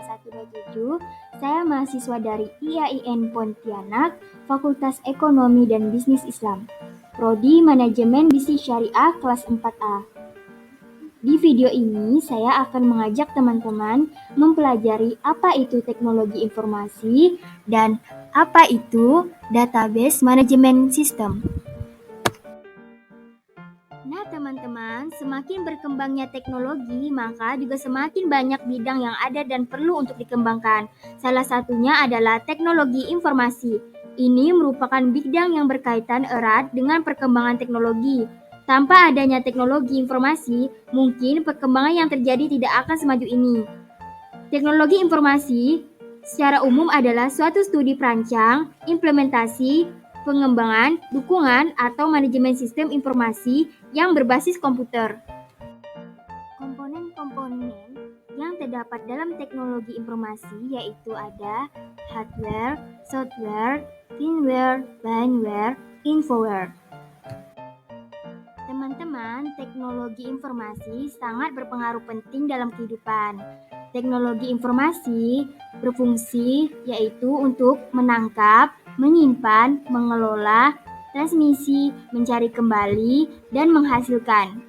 127. Saya mahasiswa dari IAIN Pontianak, Fakultas Ekonomi dan Bisnis Islam, Prodi Manajemen Bisnis Syariah kelas 4A. Di video ini, saya akan mengajak teman-teman mempelajari apa itu teknologi informasi dan apa itu database manajemen sistem. Nah teman-teman, semakin berkembangnya teknologi, maka juga semakin banyak bidang yang ada dan perlu untuk dikembangkan. Salah satunya adalah teknologi informasi. Ini merupakan bidang yang berkaitan erat dengan perkembangan teknologi. Tanpa adanya teknologi informasi, mungkin perkembangan yang terjadi tidak akan semaju ini. Teknologi informasi secara umum adalah suatu studi perancang, implementasi, pengembangan, dukungan, atau manajemen sistem informasi yang berbasis komputer. Komponen-komponen yang terdapat dalam teknologi informasi yaitu ada hardware, software, firmware, firmware, infoware. Teman-teman, teknologi informasi sangat berpengaruh penting dalam kehidupan. Teknologi informasi berfungsi yaitu untuk menangkap, menyimpan, mengelola, transmisi, mencari kembali, dan menghasilkan.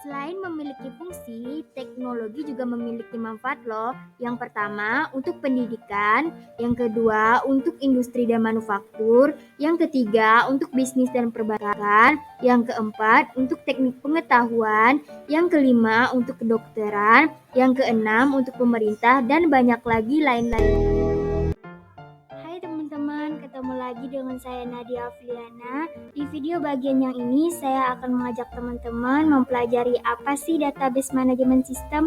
Selain memiliki fungsi, teknologi juga memiliki manfaat loh. Yang pertama, untuk pendidikan. Yang kedua, untuk industri dan manufaktur. Yang ketiga, untuk bisnis dan perbankan. Yang keempat, untuk teknik pengetahuan. Yang kelima, untuk kedokteran. Yang keenam, untuk pemerintah, dan banyak lagi lain-lain. Hai teman-teman, ketemu lagi dengan saya Nadia Afliana. Di video bagian yang ini, saya akan mengajak teman-teman mempelajari apa sih database manajemen sistem.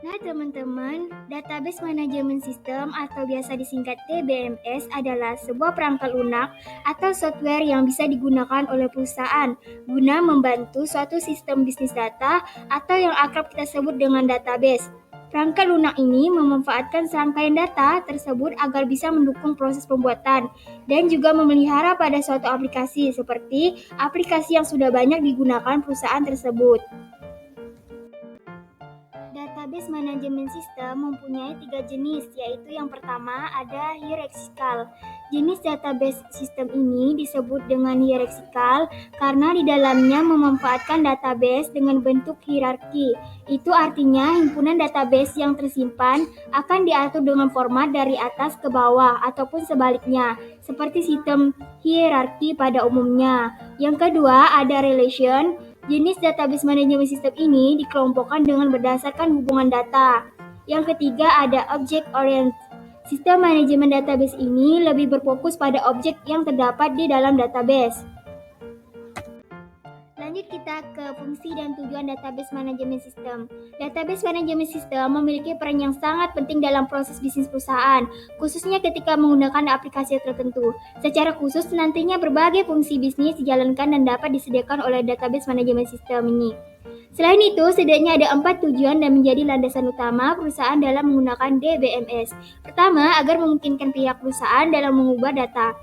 Nah teman-teman, database manajemen sistem atau biasa disingkat DBMS adalah sebuah perangkat lunak atau software yang bisa digunakan oleh perusahaan guna membantu suatu sistem bisnis data atau yang akrab kita sebut dengan database. Perangkat lunak ini memanfaatkan serangkaian data tersebut agar bisa mendukung proses pembuatan dan juga memelihara pada suatu aplikasi seperti aplikasi yang sudah banyak digunakan perusahaan tersebut. Database manajemen sistem mempunyai 3 jenis, yaitu yang pertama ada hierarchikal. Jenis database sistem ini disebut dengan hierarchikal karena di dalamnya memanfaatkan database dengan bentuk hierarki. Itu artinya himpunan database yang tersimpan akan diatur dengan format dari atas ke bawah ataupun sebaliknya, seperti sistem hierarki pada umumnya. Yang kedua ada relation. Jenis database manajemen sistem ini dikelompokkan dengan berdasarkan hubungan data. Yang ketiga ada object oriented. Sistem manajemen database ini lebih berfokus pada objek yang terdapat di dalam database. Lanjut kita ke fungsi dan tujuan database manajemen sistem. Database manajemen sistem memiliki peran yang sangat penting dalam proses bisnis perusahaan, khususnya ketika menggunakan aplikasi tertentu. Secara khusus, nantinya berbagai fungsi bisnis dijalankan dan dapat disediakan oleh database manajemen sistem ini. Selain itu, setidaknya ada 4 tujuan dan menjadi landasan utama perusahaan dalam menggunakan DBMS. Pertama, agar memungkinkan pihak perusahaan dalam mengubah data.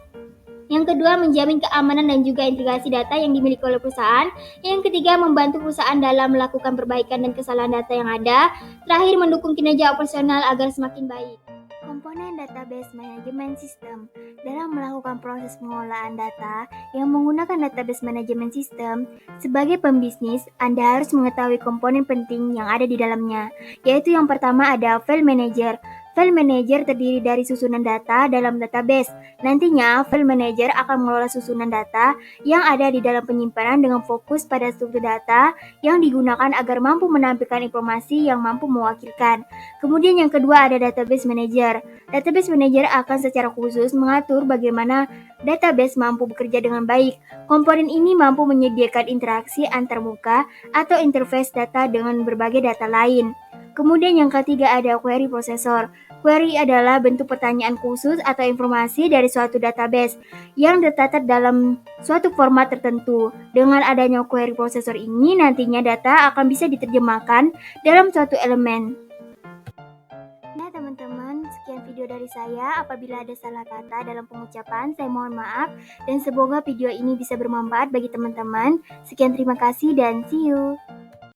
Yang kedua, menjamin keamanan dan juga integrasi data yang dimiliki oleh perusahaan. Yang ketiga, membantu perusahaan dalam melakukan perbaikan dan kesalahan data yang ada. Terakhir, mendukung kinerja operasional agar semakin baik. Komponen database manajemen sistem. Dalam melakukan proses pengolahan data yang menggunakan database manajemen sistem, sebagai pembisnis, Anda harus mengetahui komponen penting yang ada di dalamnya, yaitu yang pertama ada file manager. File manager terdiri dari susunan data dalam database. Nantinya, file manager akan mengelola susunan data yang ada di dalam penyimpanan dengan fokus pada struktur data yang digunakan agar mampu menampilkan informasi yang mampu mewakilkan. Kemudian yang kedua ada database manager. Database manager akan secara khusus mengatur bagaimana database mampu bekerja dengan baik. Komponen ini mampu menyediakan interaksi antarmuka atau interface data dengan berbagai data lain. Kemudian yang ketiga ada query processor. Query adalah bentuk pertanyaan khusus atau informasi dari suatu database yang tercatat dalam suatu format tertentu. Dengan adanya query processor ini, nantinya data akan bisa diterjemahkan dalam suatu elemen. Nah teman-teman, sekian video dari saya. Apabila ada salah kata dalam pengucapan, saya mohon maaf. Dan semoga video ini bisa bermanfaat bagi teman-teman. Sekian terima kasih dan see you.